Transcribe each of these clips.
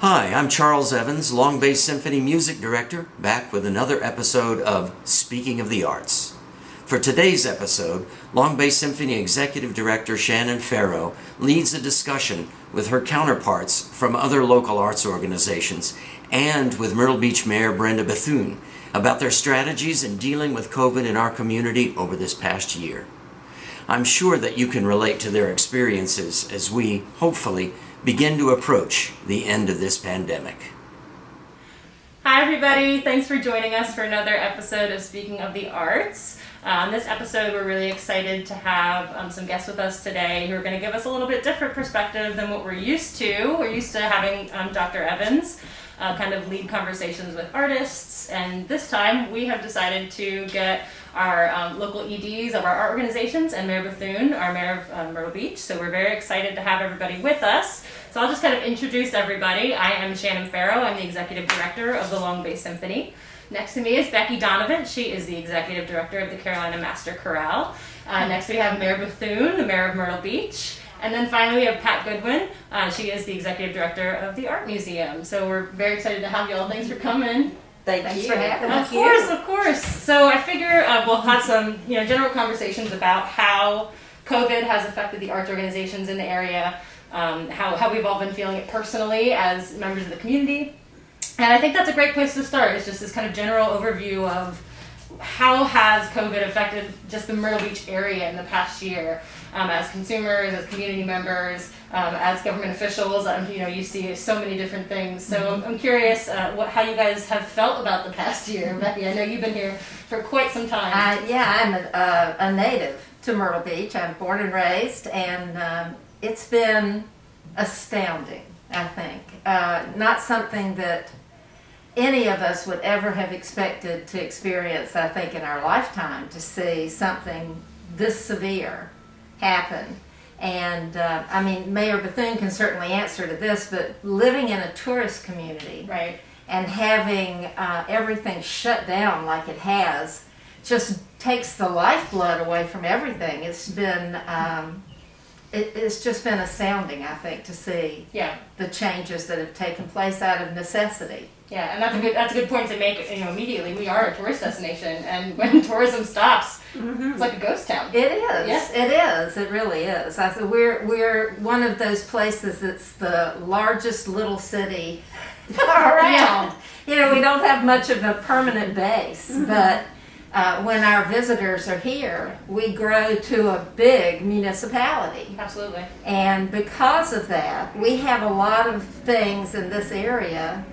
Hi, I'm Charles Evans, Long Bay Symphony Music Director, back with another episode of Speaking of the Arts. For today's episode, Long Bay Symphony Executive Director Shannon Farro leads a discussion with her counterparts from other local arts organizations and with Myrtle Beach Mayor Brenda Bethune about their strategies in dealing with COVID in our community over this past year. I'm sure that you can relate to their experiences as we, hopefully, begin to approach the end of this pandemic. Hi everybody, thanks for joining us for another episode of Speaking of the Arts. This episode we're really excited to have some guests with us today who are going to give us a little bit different perspective than what we're used to. We're used to having Dr. Evans kind of lead conversations with artists, and this time we have decided to get our local EDs of our art organizations and Mayor Bethune, our Mayor of Myrtle Beach. So we're very excited to have everybody with us. So I'll just kind of introduce everybody. I am Shannon Farro. I'm the Executive Director of the Long Bay Symphony. Next to me is Becky Donevant. She is the Executive Director of the Carolina Master Chorale. Next we have Mayor Bethune, the Mayor of Myrtle Beach. And then finally we have Pat Goodwin. She is the Executive Director of the Art Museum. So we're very excited to have you all. Thanks for coming. Thanks for having us. Of course. So I figure we'll have some general conversations about how COVID has affected the arts organizations in the area, how we've all been feeling it personally as members of the community. And I think that's a great place to start. It's just this kind of general overview of how has COVID affected just the Myrtle Beach area in the past year, as consumers, as community members, as government officials. You see so many different things. So I'm curious how you guys have felt about the past year. Becky, I know you've been here for quite some time. I'm a native to Myrtle Beach. I'm born and raised, and it's been astounding, I think. Not something that any of us would ever have expected to experience, I think, in our lifetime, to see something this severe happen. And Mayor Bethune can certainly answer to this, but living in a tourist community, right, and having everything shut down like it has just takes the lifeblood away from everything. It's been it's just been astounding, I think, to see the changes that have taken place out of necessity. Yeah, and that's a good point to make. Immediately, we are a tourist destination, and when tourism stops, it's like a ghost town. It is. Yeah. It is. It really is. We're one of those places that's the largest little city around. We don't have much of a permanent base, but when our visitors are here, we grow to a big municipality. Absolutely. And because of that, we have a lot of things in this area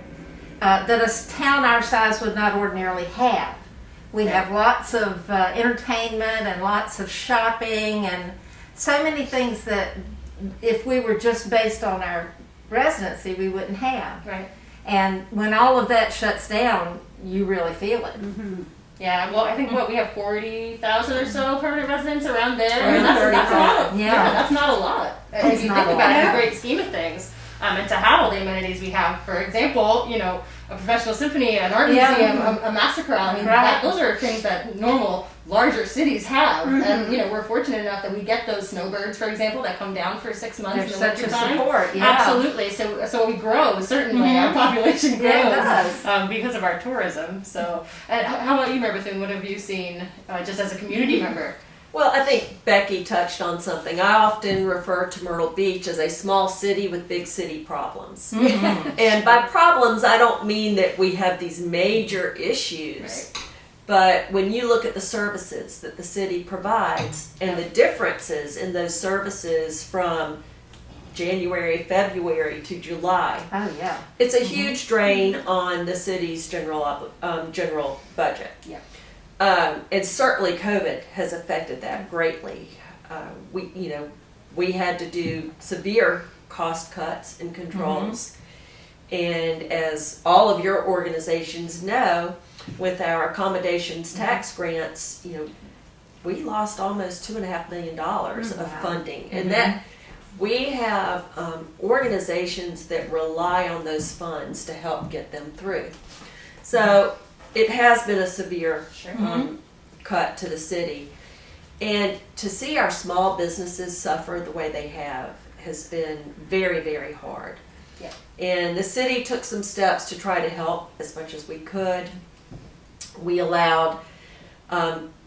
that a town our size would not ordinarily have. We have lots of entertainment and lots of shopping and so many things that if we were just based on our residency, we wouldn't have. Right. And when all of that shuts down, you really feel it. Mm-hmm. Yeah, well, I think we have 40,000 or so permanent residents around there. That's a lot. That's not a lot. If you think about it in the great scheme of things. And to have all the amenities we have, for example, a professional symphony, an art museum, a master chorale. Those are things that normal larger cities have. And we're fortunate enough that we get those snowbirds, for example, that come down for 6 months in the such a wintertime. Support. Yeah. Absolutely. So we grow, certainly. Our population grows it does. Because of our tourism. So, and how about you, Mayor Bethune? What have you seen just as a community member? Well, I think Becky touched on something. I often refer to Myrtle Beach as a small city with big city problems. And by problems, I don't mean that we have these major issues. Right. But when you look at the services that the city provides and the differences in those services from January, February to July, it's a huge drain on the city's general budget. Yeah. And certainly COVID has affected that greatly. We had to do severe cost cuts and controls. And as all of your organizations know, with our accommodations tax grants, we lost almost $2.5 million of funding. And that we have organizations that rely on those funds to help get them through. So it has been a severe cut to the city. And to see our small businesses suffer the way they have has been very, very hard. Yeah. And the city took some steps to try to help as much as we could. We allowed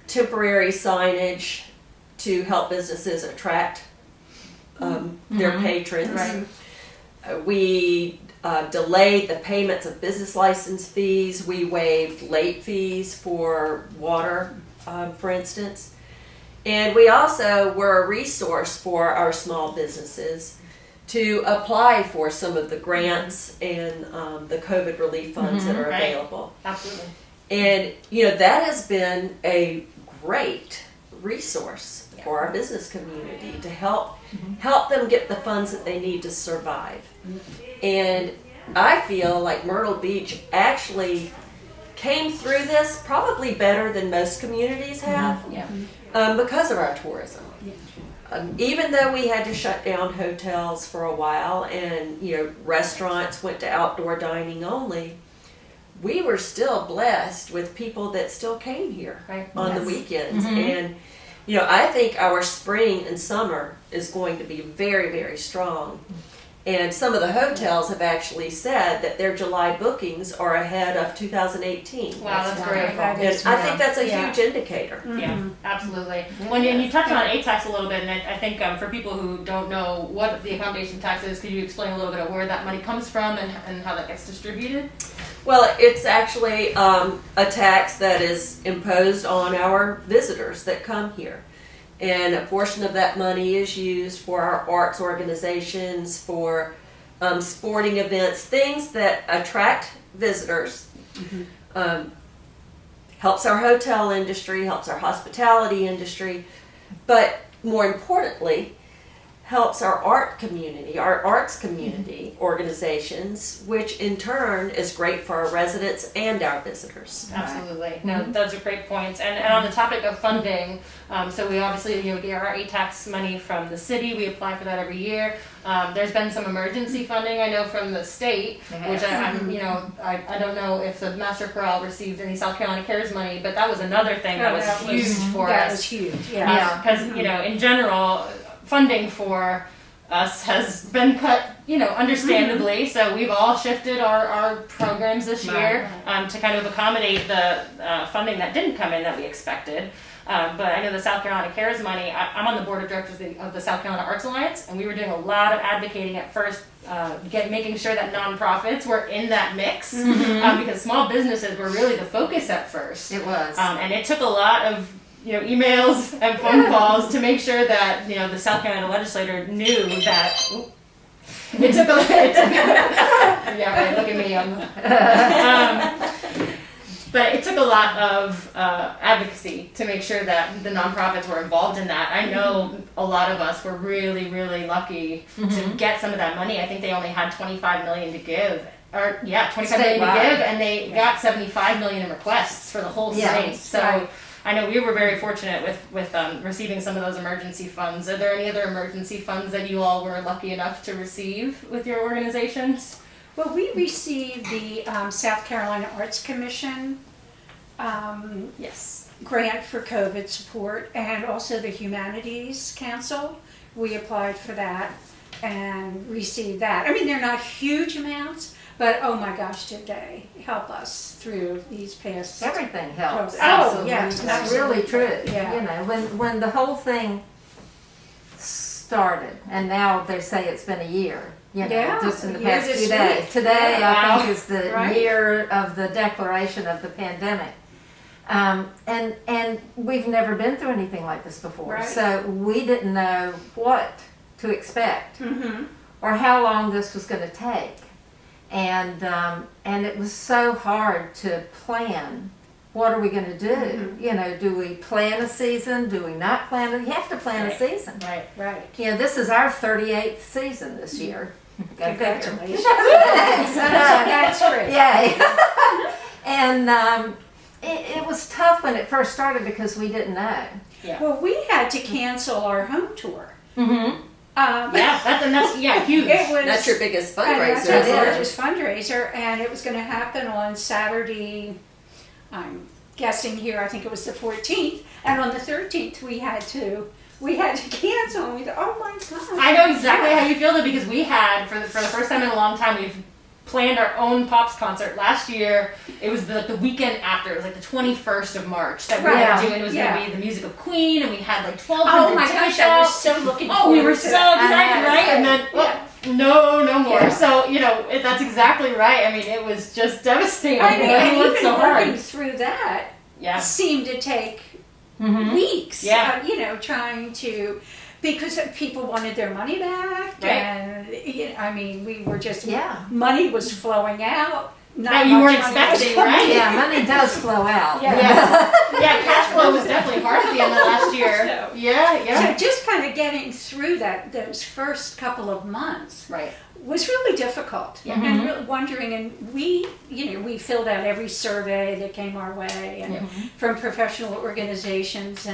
temporary signage to help businesses attract their patrons. Right. We delayed the payments of business license fees. We waived late fees for water, for instance. And we also were a resource for our small businesses to apply for some of the grants and the COVID relief funds that are Right. available. Absolutely. And, that has been a great resource for our business community to help them get the funds that they need to survive. And I feel like Myrtle Beach actually came through this probably better than most communities have Yeah. because of our tourism. Even though we had to shut down hotels for a while and restaurants went to outdoor dining only, we were still blessed with people that still came here Right. on the Yes. weekends. And I think our spring and summer is going to be very, very strong. And some of the hotels have actually said that their July bookings are ahead of 2018. Wow, that's great. wonderful. And I think that's a Yeah. huge indicator. Yeah, absolutely. Yeah. When you touched on A tax a little bit, and I think for people who don't know what the accommodation tax is, could you explain a little bit of where that money comes from and how that gets distributed? Well, it's actually a tax that is imposed on our visitors that come here. And a portion of that money is used for our arts organizations, for sporting events, things that attract visitors. Helps our hotel industry, helps our hospitality industry, but more importantly, helps our art community, our arts community organizations, which in turn is great for our residents and our visitors. Absolutely. No, those are great points. And on the topic of funding, so we obviously get our tax money from the city. We apply for that every year. There's been some emergency funding I know from the state, which I don't know if the Master Chorale received any South Carolina Cares money, but that was another thing that was huge for us. That was huge, yeah. Because in general, funding for us has been cut, understandably. So we've all shifted our programs this year to kind of accommodate the funding that didn't come in that we expected. But I know the South Carolina Cares money, I'm on the board of directors of the South Carolina Arts Alliance, and we were doing a lot of advocating at first, making sure that nonprofits were in that mix, because small businesses were really the focus at first. It was. And it took a lot of emails and phone calls to make sure that the South Carolina legislator knew that. It took yeah, right. Look at me. But it took a lot of advocacy to make sure that the nonprofits were involved in that. I know a lot of us were really, really lucky to get some of that money. I think they only had $25 million to give. $25 million to give, and they got $75 million in requests for the whole state. So I know we were very fortunate with receiving some of those emergency funds. Are there any other emergency funds that you all were lucky enough to receive with your organizations? Well, we received the South Carolina Arts Commission Yes. grant for COVID support, and also the Humanities Council. We applied for that and received that. I mean, they're not huge amounts, but oh my gosh, did they help us through these past... Everything helps. Oh, yeah, That's really true. Yeah. When the whole thing started, and now they say it's been a year, just in the year past this few days. week. Today, Wow. I think, is the Right. year of the declaration of the pandemic. And we've never been through anything like this before. Right. So we didn't know what to expect Mm-hmm. or how long this was going to take. And it was so hard to plan. What are we going to do? Do we plan a season? Do we not plan it? You have to plan a season. Right. Right. This is our 38th season this year. Go figure. Congratulations. Thanks. That's great. Yay. And it was tough when it first started because we didn't know. Well, we had to cancel our home tour. Mm-hmm. That's huge. It was, That's your biggest and fundraiser. that's our It is. largest fundraiser, and it was going to happen on Saturday, I'm guessing here, I think it was the 14th, and on the 13th we had to we had to cancel. And we thought, oh my God. I know exactly how you feel though, because we had, for the first time in a long time, we've planned our own Pops concert. Last year, it was the weekend after. It was like the 21st of March that we were Right. doing. It was going to be the music of Queen, and we had like 1,200 Oh my tickets gosh, I was out. so looking forward Oh, we were to so that. excited, right? And then, no more. Yeah. So, that's exactly right. I mean, it was just devastating. I mean, We and worked even so hard. working through that Yeah. seemed to take weeks. Yeah. Trying to, because people wanted their money back, Right. and I mean, we were just money was flowing out. Not That you much weren't money expecting, was coming right? in. Yeah, money does flow out. Yeah, cash flow was definitely hard at the end of last year. So- Yeah. So just kind of getting through those first couple of months Right. was really difficult. Yeah. And really wondering, and we filled out every survey that came our way, and from professional organizations,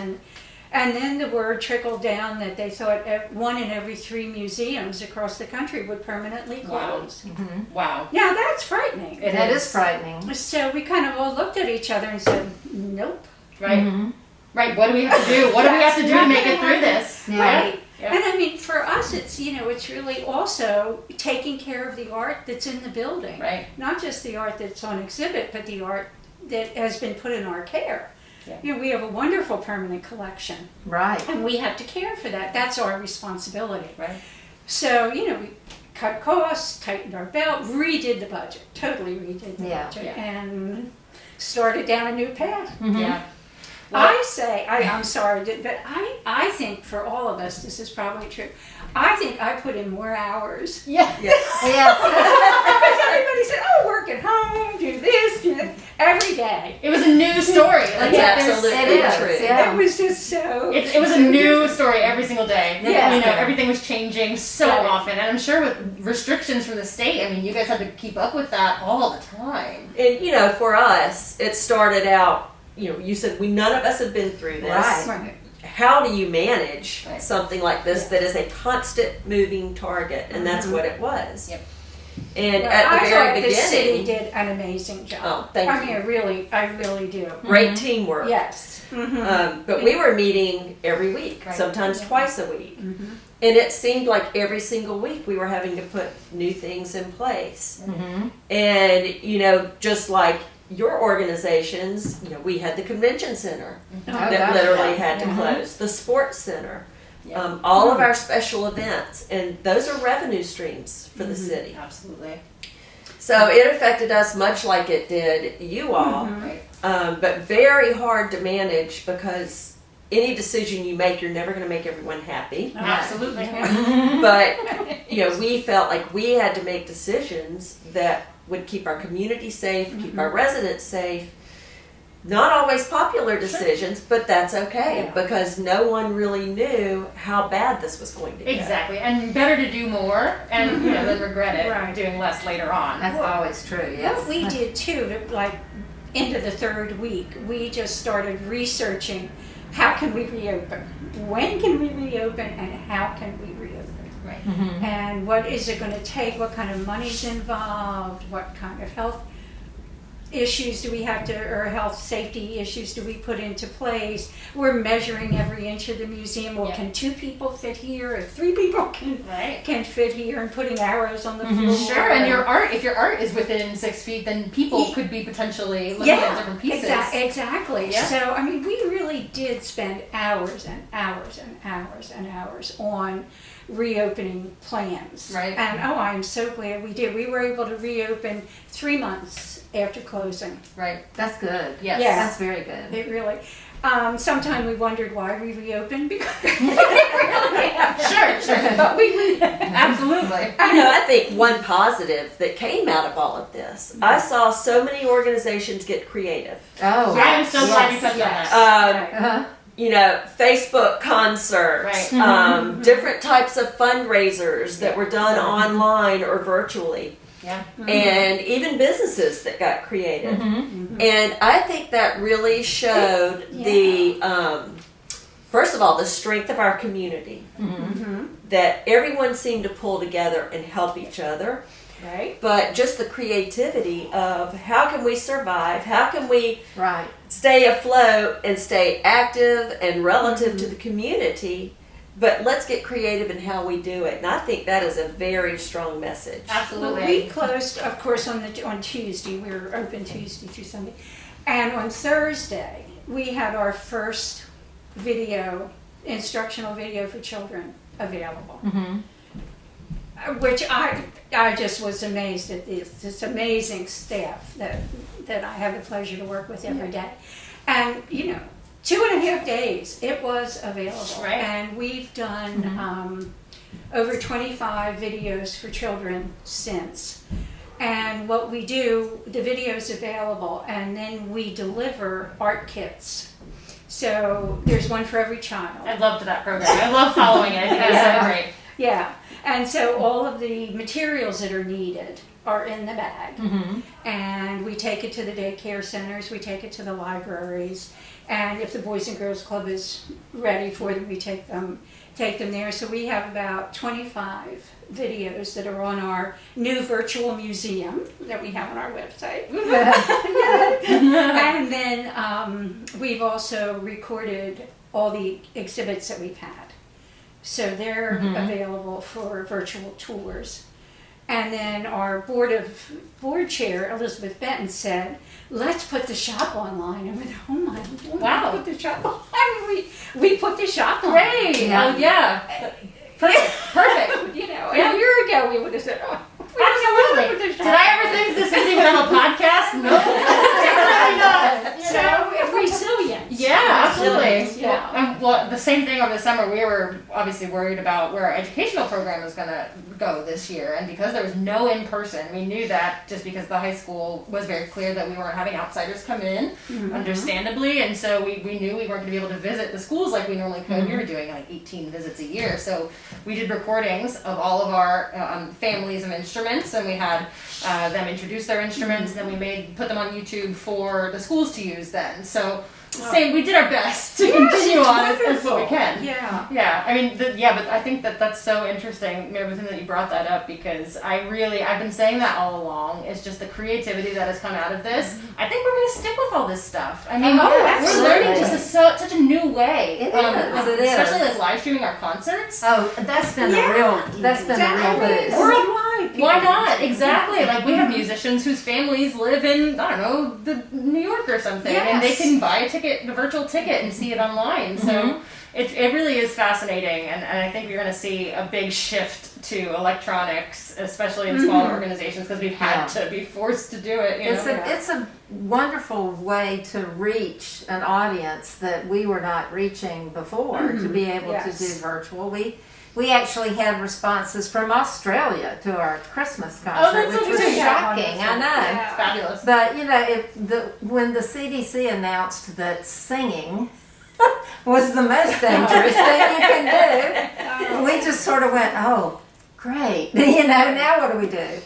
and then the word trickled down that they thought one in every 3 museums across the country would permanently close. Wow. Now that's frightening. That is frightening. So we kind of all looked at each other and said, nope. Right. Right. What do we have to do? What do we have to do to make it through this? Yeah. Right. Yeah. And I mean, for us, it's it's really also taking care of the art that's in the building. Right. Not just the art that's on exhibit, but the art that has been put in our care. Yeah. We have a wonderful permanent collection, Right. and we have to care for that. That's our responsibility. Right. So, we cut costs, tightened our belt, redid the budget, totally redid the budget, Yeah. and started down a new path. Yeah. I say, I'm sorry, but I think for all of us, this is probably true. I think I put in more hours. Yeah. Yeah. Because everybody said, oh, work at home, do this, every day. It was a new story. Like That's there's- absolutely It is, true. yeah. It was just so. It was a new story every single day. Yes. Everything was changing so Right. often, and I'm sure with restrictions from the state, I mean, you guys had to keep up with that all the time. And for us, it started out. You said none of us have been through this. Right. How do you manage Right. something like this that is a constant moving target? And that's what it was. Yep. And Well, at the I very thought the city beginning, did an amazing job. Oh, thank I you. mean, I really do. great teamwork. Yes. But we were meeting every week, Right. sometimes twice a week. And it seemed like every single week we were having to put new things in place. And, just like your organizations, we had the convention center that gosh, literally yeah. had to close, the sports center, Yeah. all of our special events, and those are revenue streams for the city. Absolutely. So it affected us much like it did you all, Right. but very hard to manage because any decision you make, you're never going to make everyone happy. Absolutely. But we felt like we had to make decisions that would keep our community safe, keep our residents safe. Not always popular decisions, but that's okay because no one really knew how bad this was going to get. Exactly, and better to do more and than regret it Right. doing less later on. That's always true, yes. What we did too, like into the 3rd week, we just started researching how can we reopen, when can we reopen, and how can we reopen. Right. And what is it going to take? What kind of money's involved? What kind of health issues do we have to, or health safety issues do we put into place? We're measuring every inch of the museum. Well, Yeah. can 2 people fit here? If 3 people Right. can fit here, and putting arrows on the floor. Sure, and if your art is within 6 feet, then people could be potentially looking at different pieces. Exactly. Yeah. So, I mean, we really did spend hours and hours and hours and hours on reopening plans. Right. And I'm so glad we did. We were able to reopen 3 months after closing. Right. That's good. Yes. Yeah. That's very good. It really. Sometime we wondered why we reopened because. Sure. But we. Absolutely. I think one positive that came out of all of this, I saw so many organizations get creative. Oh, I am so glad you touched on Yes. that. Uh-huh. Facebook concerts, Right. different types of fundraisers that were done online or virtually. Yeah. And even businesses that got creative. And I think that really showed the, first of all, the strength of our community. That everyone seemed to pull together and help each other. Right. But just the creativity of how can we survive? How can we Right. stay afloat and stay active and relative to the community? But let's get creative in how we do it. And I think that is a very strong message. Absolutely. Well, we closed, of course, on Tuesday. We were open Tuesday through Sunday. And on Thursday, we had our first instructional video for children available. Which I just was amazed at this amazing staff that I have the pleasure to work with every day. And, 2.5 days it was available. Right. And we've done over 25 videos for children since. And what we do, the video's available, and then we deliver art kits. So there's one for every child. I loved that program. I love following it. I think it's so great. Yeah, and so all of the materials that are needed are in the bag. And we take it to the daycare centers, we take it to the libraries, and if the Boys and Girls Club is ready for them, we take them there. So we have about 25 videos that are on our new virtual museum that we have on our website. And then we've also recorded all the exhibits that we've had. So they're available for virtual tours. And then our board chair, Elizabeth Benton, said, let's put the shop online. And we went, oh my Lord, Wow. put the shop online. We put the shop on. Great. Yeah. Oh, yeah. Perfect. Perfect. A year ago we would have said, oh, we don't know what to Absolutely. put the Did shop I ever think this was even on a podcast? No. Definitely not. So resilience. Yeah, absolutely. Yeah. Well, the same thing over the summer. We were obviously worried about where our educational program was going to go this year, and because there was no in person, we knew that just because the high school was very clear that we weren't having outsiders come in, understandably, and so we knew we weren't going to be able to visit the schools like we normally could. We were doing like 18 visits a year, so we did recordings of all of our families of instruments, and we had them introduce their instruments, and then we put them on YouTube for the schools to use then. So we did our best to continue on as best we can. Yeah. Yeah, I mean, but I think that's so interesting, everything that you brought that up, because I've been saying that all along. It's just the creativity that has come out of this. I think we're going to stick with all this stuff. I mean, we're absolutely. learning just such a new way. It is. Especially like live streaming our concerts. Oh, that's been a real boost. Worldwide. Why not? Exactly. Like we have musicians whose families live in, I don't know, New York or something, and they can buy a virtual ticket and see it online. So it really is fascinating, and I think you're going to see a big shift to electronics, especially in smaller organizations, because we've had to be forced to do it. It's a wonderful way to reach an audience that we were not reaching before, to be able to do virtual. We actually had responses from Australia to our Christmas concert, which was shocking. I know. It's fabulous. But when the CDC announced that singing was the most dangerous thing you can do, we just sort of went, oh, great. Now what do we do?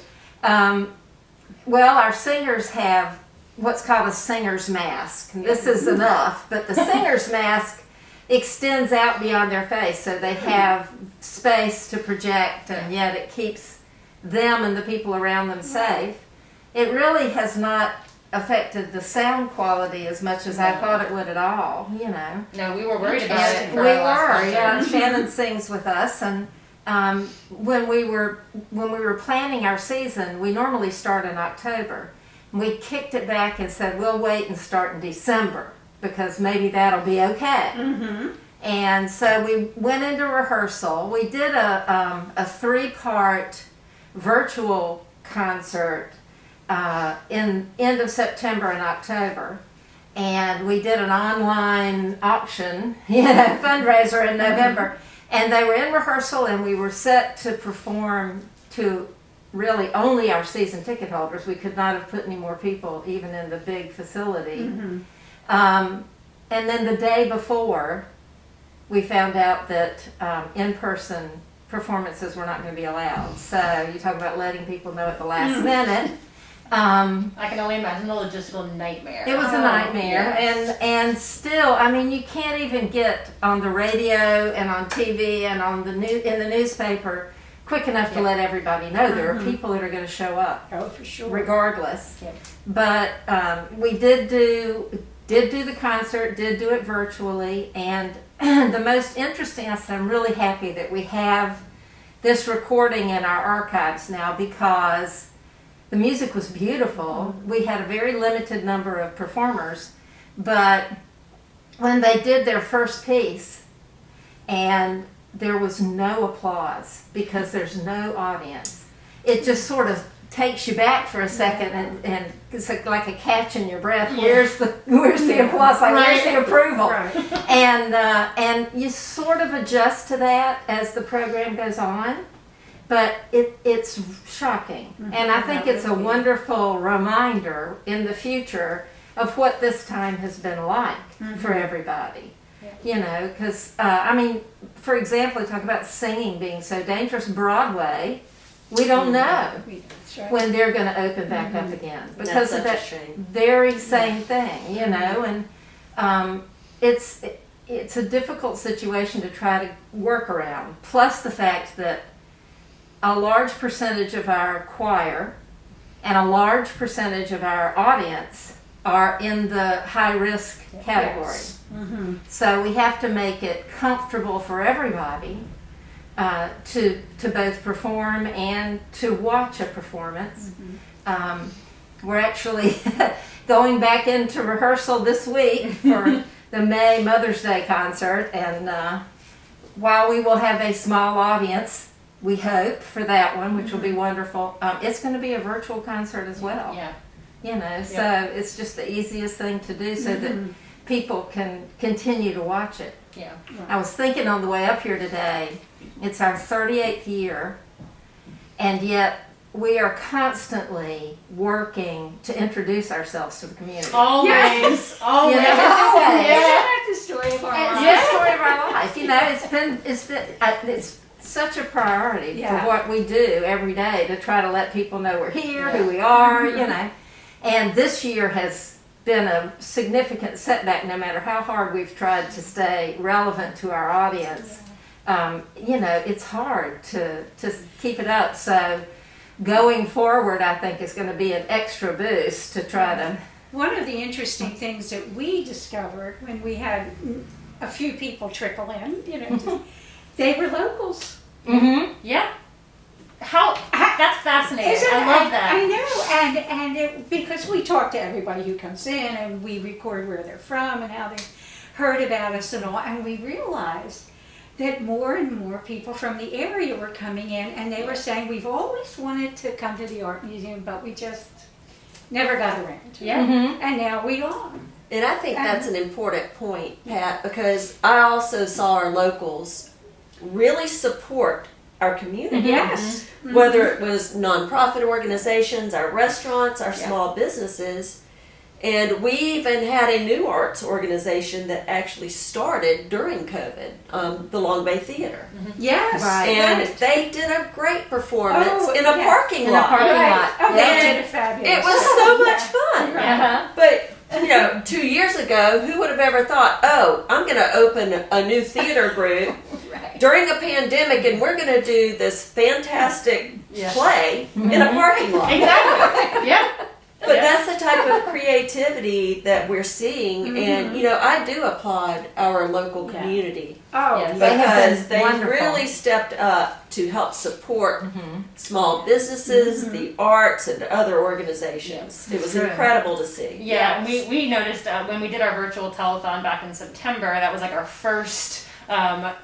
Well, our singers have what's called a singer's mask. And this is enough, but the singer's mask extends out beyond their face, so they have space to project, and yet it keeps them and the people around them safe. It really has not affected the sound quality as much as I thought it would at all, No, we were worried about it. We were, Shannon sings with us, and when we were planning our season, we normally start in October. We kicked it back and said, we'll wait and start in December, because maybe that'll be okay. And so we went into rehearsal. We did a 3-part virtual concert in end of September and October. And we did an online auction, fundraiser in November. And they were in rehearsal, and we were set to perform to really only our season ticket holders. We could not have put any more people even in the big facility. And then the day before, we found out that in-person performances were not going to be allowed. So you talk about letting people know at the last minute. I can only imagine the logistical nightmare. It was a nightmare, and still, I mean, you can't even get on the radio and on TV and on in the newspaper quick enough to let everybody know there are people that are going to show up Oh, for sure. regardless. Yep. But we did do the concert, did do it virtually, and the most interesting, I'm really happy that we have this recording in our archives now because the music was beautiful. We had a very limited number of performers, but when they did their first piece and there was no applause because there's no audience, it just sort of takes you back for a second and it's like a catch in your breath. Where's the applause? Like, where's the approval? Right. And you sort of adjust to that as the program goes on, but it's shocking. And I think it's a wonderful reminder in the future of what this time has been like for everybody. You know, because, I mean, for example, we talk about singing being so dangerous. Broadway, we don't know That's right. when they're going to open back up again because That's of such that a shame. very same thing, you know. And it's a difficult situation to try to work around. Plus the fact that a large percentage of our choir and a large percentage of our audience are in the high risk category. Yes. So we have to make it comfortable for everybody to both perform and to watch a performance. We're actually going back into rehearsal this week for the May Mother's Day concert, and while we will have a small audience, we hope, for that one, which will be wonderful, it's going to be a virtual concert as well. Yeah. You know, so it's just the easiest thing to do so that people can continue to watch it. Yeah. I was thinking on the way up here today, it's our 38th year, and yet we are constantly working to introduce ourselves to the community. Always. Always. You know, always. Isn't that the story of our It's life? the story of our life. You know, it's such a priority for what we do every day to try to let people know we're here, who we are, you know. And this year has been a significant setback no matter how hard we've tried to stay relevant to our audience. You know, it's hard to keep it up. So going forward, I think is going to be an extra boost to try to. One of the interesting things that we discovered when we had a few people trickle in, you know, they were locals. Mm-hmm. Yeah. That's fascinating. Isn't I it? love that. I know, because we talk to everybody who comes in and we record where they're from and how they heard about us and all, and we realized that more and more people from the area were coming in, and they were saying, we've always wanted to come to the art museum, but we just never got around. Yeah. Mm-hmm. And now we are. And I think that's an important point, Pat, because I also saw our locals really support our community. Yes. Whether it was nonprofit organizations, our restaurants, our small businesses. And we even had a new arts organization that actually started during COVID, the Long Bay Theater. Yes. Right. And they did a great performance Oh, in a yeah. parking In a lot. parking lot. Oh, they And did a fabulous It was job. so Yeah. much fun. Uh-huh. But, you know, 2 years ago, who would have ever thought, oh, I'm going to open a new theater group during a pandemic and we're going to do this fantastic play in a parking lot. Exactly. Yeah. But that's the type of creativity that we're seeing. And, you know, I do applaud our local community. Oh, Yes. They have been Because they wonderful. really stepped up to help support small businesses, the arts, and other organizations. It was True. incredible to see. Yeah, we noticed when we did our virtual telethon back in September, that was like our first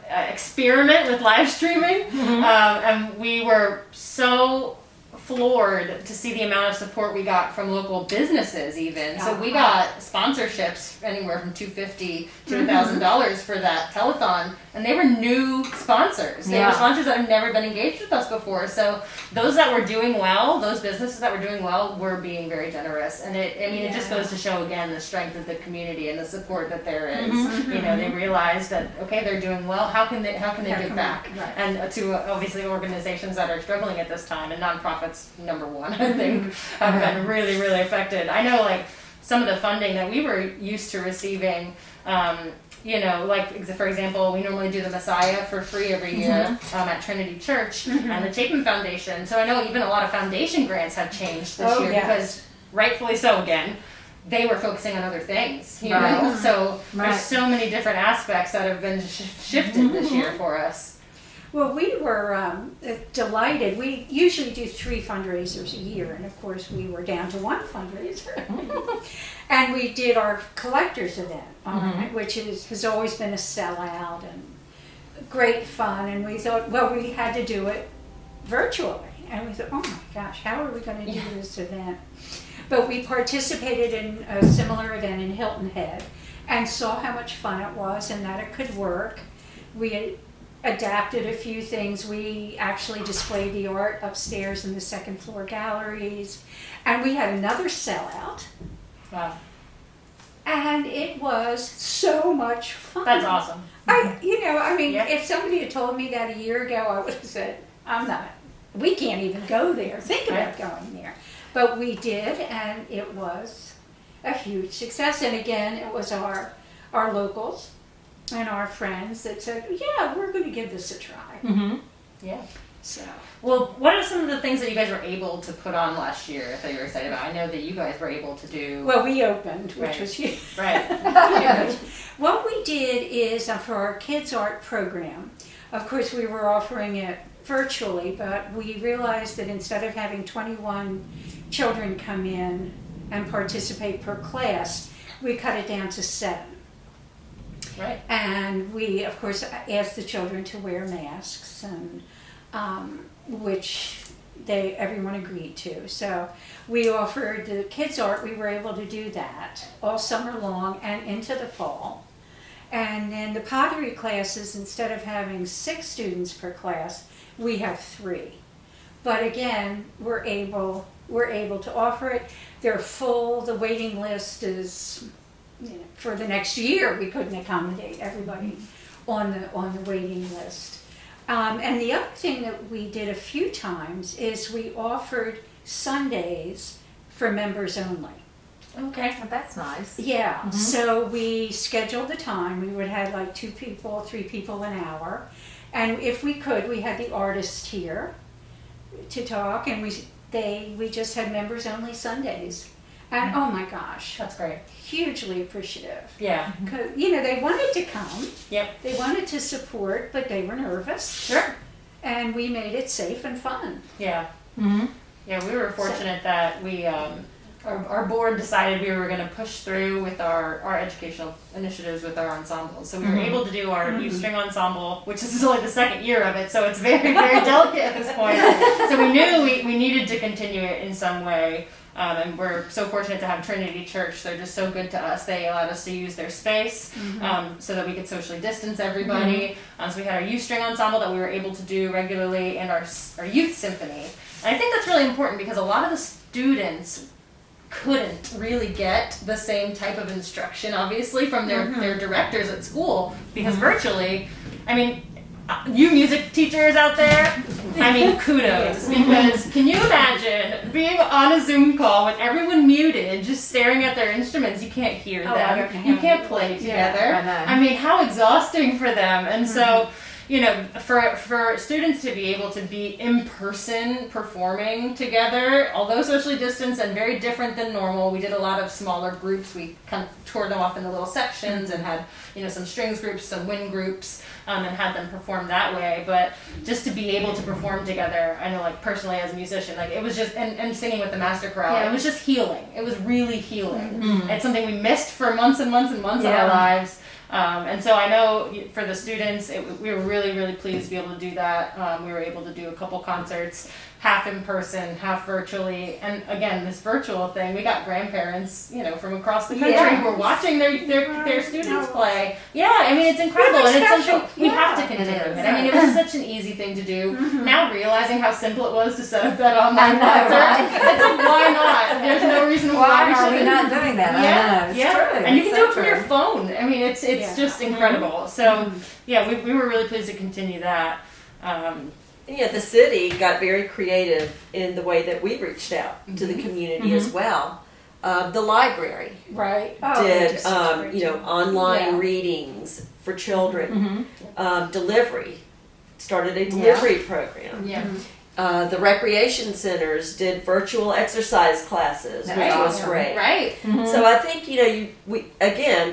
experiment with live streaming. And we were so floored to see the amount of support we got from local businesses even. So we got sponsorships anywhere from $250 to $1,000 for that telethon, and they were new sponsors. They were sponsors that have never been engaged with us before. So those that were doing well, those businesses that were doing well, were being very generous. And it just goes to show again the strength of the community and the support that there is. You know, they realized that okay, they're doing well. How can they give back? Right. And to obviously organizations that are struggling at this time, and nonprofits number one, I think, have been really, really affected. I know, like, some of the funding that we were used to receiving, you know, like for example, we normally do the Messiah for free every year at Trinity Church and the Chapin Foundation. So I know even a lot of foundation grants have changed this year because, rightfully so again, they were focusing on other things, you know. So there's so many different aspects that have been shifted this year for us. Well, we were delighted. We usually do 3 fundraisers a year, and of course we were down to 1 fundraiser. And we did our collectors event, which has always been a sellout and great fun. And we thought, well, we had to do it virtually. And we thought, oh my gosh, how are we going to do this event? But we participated in a similar event in Hilton Head and saw how much fun it was and that it could work. We adapted a few things. We actually displayed the art upstairs in the second floor galleries, and we had another sellout. Wow. And it was so much fun. That's awesome. If somebody had told me that a year ago, I would have said, we can't even go there, think about going there. But we did, and it was a huge success. And again, it was our locals and our friends that said, yeah, we're going to give this a try. Yeah. So. Well, what are some of the things that you guys were able to put on last year that you were excited about? I know that you guys were able to do... Well, we opened, which was huge. Right. What we did is, for our kids' art program, of course we were offering it virtually, but we realized that instead of having 21 children come in and participate per class, we cut it down to 7. Right. And we, of course, asked the children to wear masks, and which everyone agreed to. So we offered the kids' art. We were able to do that all summer long and into the fall. And then the pottery classes, instead of having 6 students per class, we have 3. But again, we're able to offer it. They're full. The waiting list is, for the next year, we couldn't accommodate everybody on the waiting list. And the other thing that we did a few times is we offered Sundays for members only. Okay. Oh, that's nice. Yeah, so we scheduled the time. We would have like 2 people, 3 people an hour. And if we could, we had the artist here to talk, and we just had members only Sundays. And oh my gosh, That's great. hugely appreciative. Yeah. 'Cause, they wanted to come. Yep. They wanted to support, but they were nervous. Sure. And we made it safe and fun. Yeah. Yeah, we were fortunate that we, our board decided we were going to push through with our educational initiatives with our ensembles. So we were able to do our youth string ensemble, which is only the 2nd year of it, so it's very, very delicate at this point. So we knew we needed to continue it in some way. And we're so fortunate to have Trinity Church. They're just so good to us. They allowed us to use their space so that we could socially distance everybody. So we had our youth string ensemble that we were able to do regularly, and our youth symphony. And I think that's really important because a lot of the students couldn't really get the same type of instruction, obviously, from their directors at school, because virtually, you music teachers out there, kudos, because can you imagine being on a Zoom call with everyone muted, just staring at their instruments? You can't hear them. You can't play together. How exhausting for them. And so, for students to be able to be in person performing together, although socially distanced and very different than normal, we did a lot of smaller groups. We kind of tore them off into little sections and had, some strings groups, some wind groups, and had them perform that way. But just to be able to perform together, I know, personally as a musician, it was just, and singing with the master chorale, it was just healing. It was really healing. It's something we missed for months and months and months of our lives. And so I know for the students, we were really, really pleased to be able to do that. We were able to do a couple concerts, half in person, half virtually. And again, this virtual thing, we got grandparents, from across the country who are watching their students play. Yeah, it's incredible. And it's something we have to continue. It was such an easy thing to do. Now realizing how simple it was to set up that online concert, it's why not? There's no reason why are we not doing that? Yeah, I know. It's true. And you can It's do so it from your phone. It's just incredible. So, we were really pleased to continue that. The city got very creative in the way that we reached out to the community as well. The library Right. Oh, did, just such great job. online Yeah. readings for children. Delivery, started a delivery program. Yeah. The recreation centers did virtual exercise classes, which Right. was great. Right. So I think,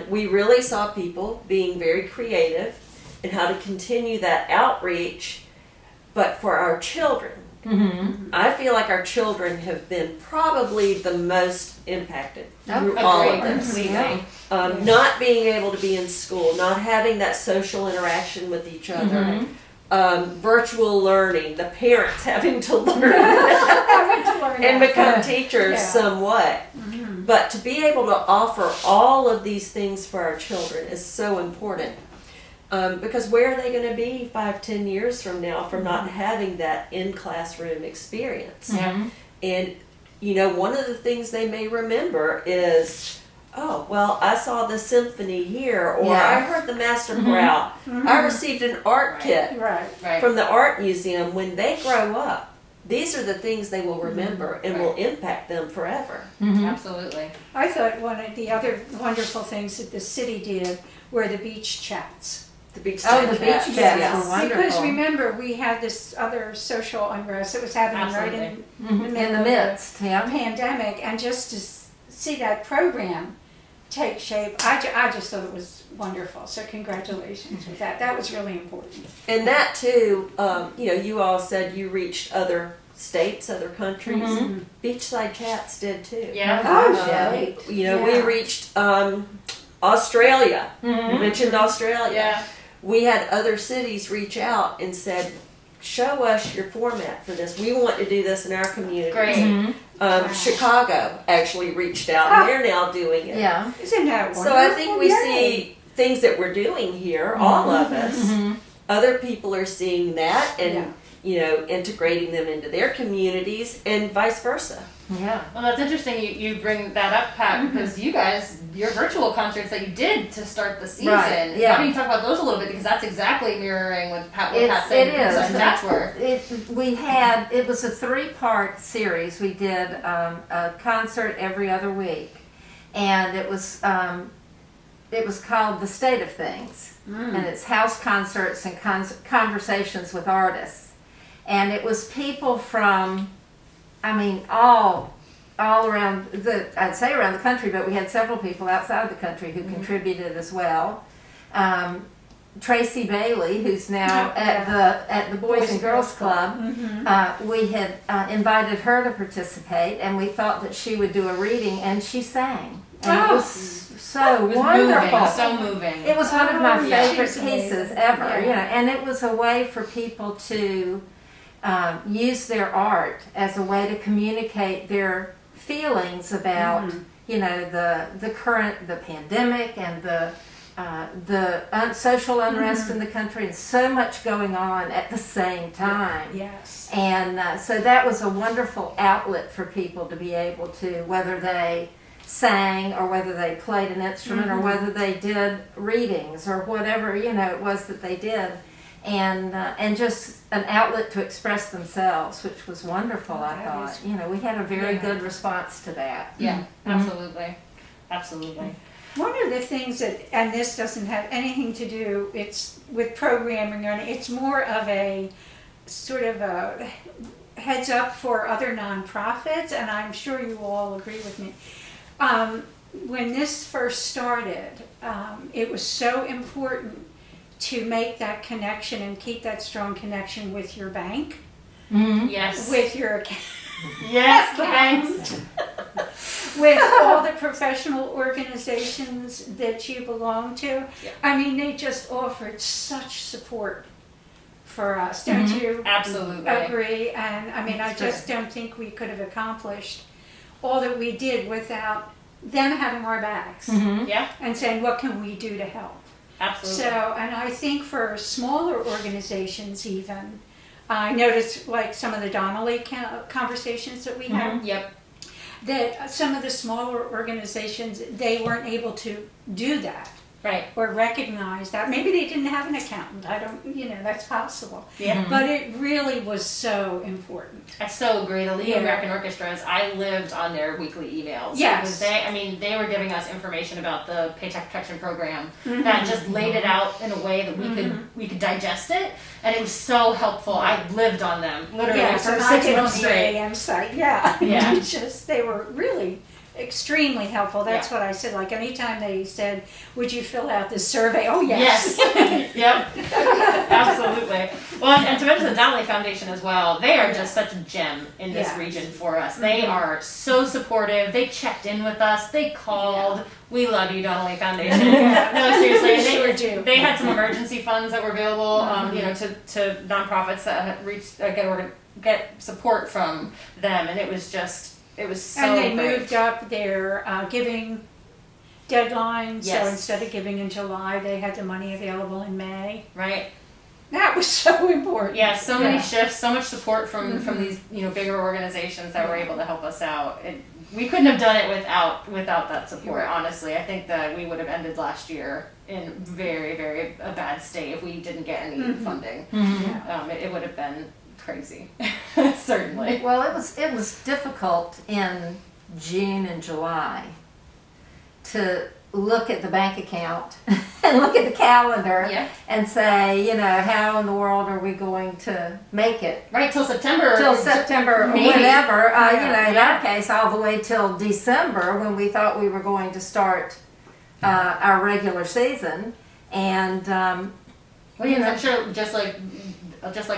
we really saw people being very creative in how to continue that outreach, but for our children. I feel like our children have been probably the most impacted through all of Agreed. this. Completely. Not being able to be in school, not having that social interaction with each other, virtual learning, the parents having to learn I went to learn and that. become teachers Yeah. somewhat. But to be able to offer all of these things for our children is so important. Because where are they going to be 5-10 years from now from not having that in-classroom experience? And, one of the things they may remember is, oh, well, I saw the symphony here, or I heard the master chorale. I received an art kit Right. Right. from the art museum. When they grow up, these are the things they will remember and will impact them forever. Absolutely. I thought one of the other wonderful things that the city did were the beach chats. The beach Oh, the chats. beach chats Yes. were wonderful. Because remember, we had this other social unrest that was happening right in the middle In the of midst, the yeah. pandemic, and just to see that program take shape, I just thought it was wonderful. So congratulations with that. That was really important. And that too, you all said you reached other states, other countries. Beachside Chats did too. Yeah. Oh, yeah. great. We Yeah. reached Australia. You mentioned Australia. Yeah. We had other cities reach out and said, show us your format for this. We want to do this in our community. Great. Chicago actually reached out and they're now doing it. Yeah. Isn't that wonderful? So I think we Yay. see things that we're doing here, all of us. Other people are seeing that and, integrating them into their communities and vice versa. Yeah. Well, that's interesting you bring that up, Pat, because you guys, your virtual concerts that you did to start the season, Right, yeah. why don't you talk about those a little bit, because that's exactly mirroring what Pat said. It is. That's where. It was a 3-part series. We did a concert every other week, and it was called The State of Things, and it's house concerts and conversations with artists, and it was people from, all around I'd say around the country, but we had several people outside the country who contributed as well. Tracy Bailey, who's now at the Boys and Girls Club, we had invited her to participate, and we thought that she would do a reading, and she sang. And it was so It was wonderful. moving, so moving. It was one of my yeah. favorite She's amazing. pieces ever, Yeah. and it was a way for people to use their art as a way to communicate their feelings about, the pandemic and the social unrest in the country, and so much going on at the same time. Yes. And so that was a wonderful outlet for people to be able to, whether they sang or whether they played an instrument or whether they did readings or whatever it was that they did, and just an outlet to express themselves, which was wonderful. I thought we had a very good response to that. Yeah, absolutely. Absolutely. One of the things and this doesn't have anything to do, it's with programming, it's more of a sort of a heads up for other nonprofits, and I'm sure you all agree with me. When this first started, it was so important to make that connection and keep that strong connection with your bank, Yes. with your Yes, the banks. with all the professional organizations that you belong to. Yeah. They just offered such support for us. Don't you Absolutely. agree? And I It's just don't think we could have accomplished all that we did without them having our backs Yeah, and saying, what can we do to help? absolutely. So, and I think for smaller organizations even, I noticed like some of the Donnelly conversations that we had, Yep. that some of the smaller organizations, they weren't able to do that. Right. or recognize that. Maybe they didn't have an accountant. I don't, that's possible. Yeah. But it really was so important. I so agree. The League Yeah. of American Orchestras, I lived on their weekly emails. Yes. Because they were giving us information about the Paycheck Protection Program that just laid it out in a way that we could digest it, and it was so helpful. I lived on them literally for 6 months straight. AM site, yeah. Yeah. They were really extremely helpful. That's Yeah. what I said. Like anytime they said, "Would you fill out this survey?" Oh yes. Yes. Yep. Absolutely. Well, and to mention the Donnelly Foundation as well, they are just such a gem in this Yeah. region for us. They are so supportive. They checked in with us. They called. We love you, Donnelly Foundation. No, seriously. We They sure do. They had some emergency funds that were available, to nonprofits that had reached get support from them, and it was so And they great. moved up their giving deadline. So Yes. instead of giving in July, they had the money available in May. Right. That was so important. Yeah, so many Yeah. shifts, so much support from these bigger organizations that were able to help us out. We couldn't have done it without that support. Right. Honestly, I think that we would have ended last year in very, very a bad state if we didn't get any funding. Yeah. It would have been crazy, certainly. Well, it was difficult in June and July to look at the bank account and look at the calendar Yeah. and say, how in the world are we going to make it? Right till September. Till September, or Maybe. whatever. In Yeah. our case, all the way till December when we thought we were going to start our regular season. And Well, yeah, I'm sure just like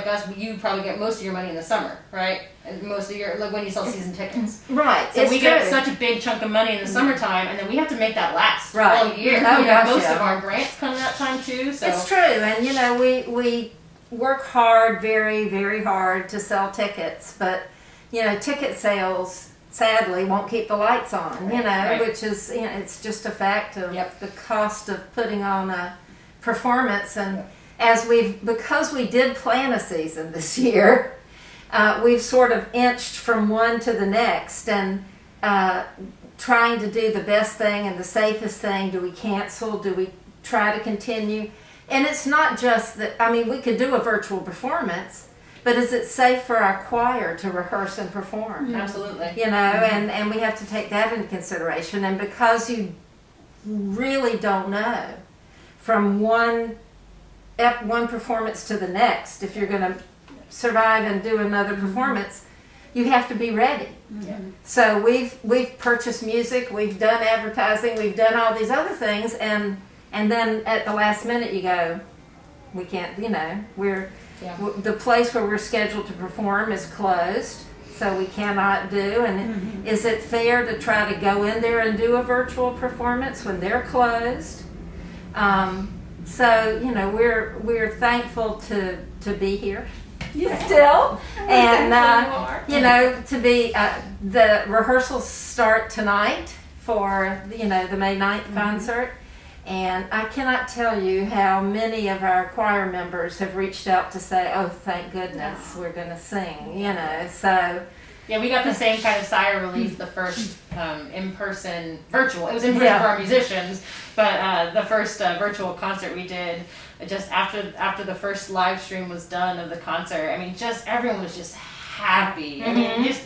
us, you probably get most of your money in the summer, right? And most of your when you sell season tickets. right, So it's we get true. such a big chunk of money in the summertime, and then we have to make that last Right. all year. Oh, gosh, Most yeah. of our grants come that time too. So It's true, and we work hard, very, very hard to sell tickets, but ticket sales sadly won't keep the lights on. Right. Which is it's just a fact of Yep. the cost of putting on a performance, and because we did plan a season this year, we've sort of inched from one to the next and trying to do the best thing and the safest thing. Do we cancel? Do we try to continue? And it's not just that, we could do a virtual performance, but is it safe for our choir to rehearse and perform? absolutely. And we have to take that into consideration. And because you really don't know from one performance to the next, if you're going to survive and do another performance, you have to be ready. Yeah. So we've purchased music, we've done advertising, we've done all these other things, and then at the last minute you go, we can't. The place where we're scheduled to perform is closed, so we cannot do. And is it fair to try to go in there and do a virtual performance when they're closed? So we're thankful to be here still, and to be the rehearsals start tonight for the May 9th concert, and I cannot tell you how many of our choir members have reached out to say, "Oh, thank goodness we're going to sing," So Yeah, we got the same kind of sigh of relief the first in-person virtual. It was in-person for our musicians, but the first virtual concert we did, just after the first live stream was done of the concert, just everyone was just happy.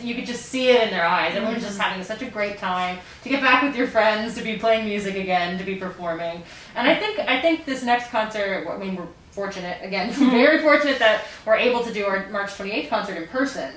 You could just see it in their eyes. Everyone was just having such a great time to get back with your friends, to be playing music again, to be performing. And I think this next concert, we're fortunate, again, very fortunate that we're able to do our March 28th concert in person.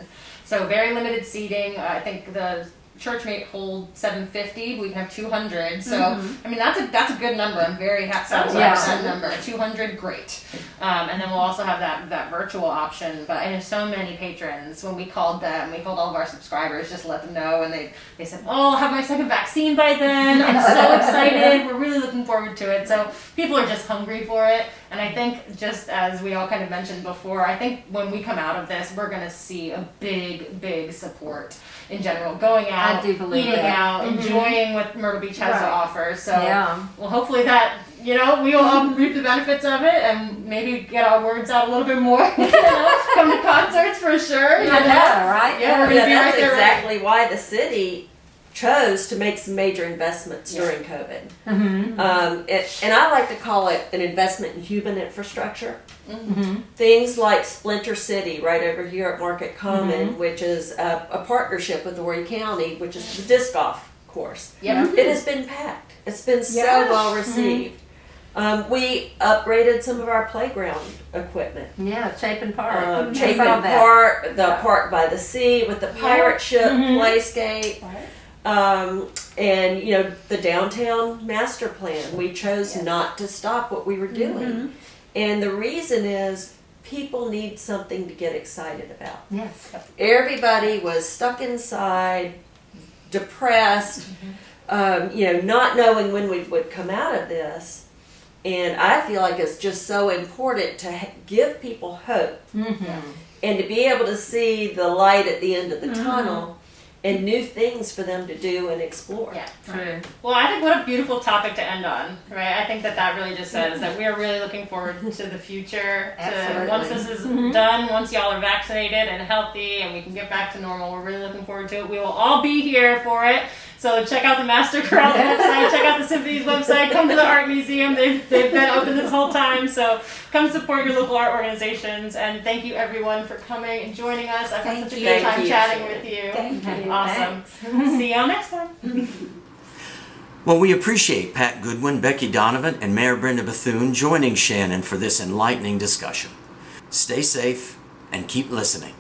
So very limited seating. I think the church may hold 750. We can have 200. So that's a good number. I'm very satisfied with that number. 200, great. And then we'll also have that virtual option. But I know so many patrons, when we called all of our subscribers, just to let them know, and they said, "Oh, I'll have my second vaccine by then. I'm so excited. We're really looking forward to it." So people are just hungry for it. And I think, just as we all kind of mentioned before, I think when we come out of this, we're going to see a big, big support in general. Going out, I do believe eating that. out, enjoying what Myrtle Beach has to offer. So, Yeah. well, hopefully that, we will all reap the benefits of it and maybe get our words out a little bit more. Come to concerts for sure. I know, right? Yeah, we're going to be right that's there. exactly why the city chose to make some major investments during COVID. Mm-hmm. And I like to call it an investment in human infrastructure. Mm-hmm. Things like Splinter City right over here at Market Common, which is a partnership with Horry County, which is the disc golf course. Yep. It has been packed. It's been so Yeah. well received. We upgraded some of our playground equipment. Yeah, Chapin Park. Chapin I saw that. Park, the Park by the Sea with the pirate ship playscape. Right. And the downtown master plan, we chose not to stop what we were doing. And the reason is people need something to get excited about. Yes. Everybody was stuck inside, depressed, not knowing when we would come out of this. And I feel like it's just so important to give people hope and to be able to see the light at the end of the tunnel and new things for them to do and explore. Yeah, true. Well, I think what a beautiful topic to end on, right? I think that really just says that we are really looking forward to the future. Absolutely. Once this is done, once y'all are vaccinated and healthy and we can get back to normal, we're really looking forward to it. We will all be here for it. So check out the Master Chorale website, check out the Symphony's website, come to the Art Museum. They've been open this whole time, so come support your local art organizations. And thank you everyone for coming and joining us. I've had such a good Thank time you. chatting with you. Thank you. Awesome. See y'all next time. Well, we appreciate Pat Goodwin, Becky Donevant, and Mayor Brenda Bethune joining Shannon for this enlightening discussion. Stay safe and keep listening.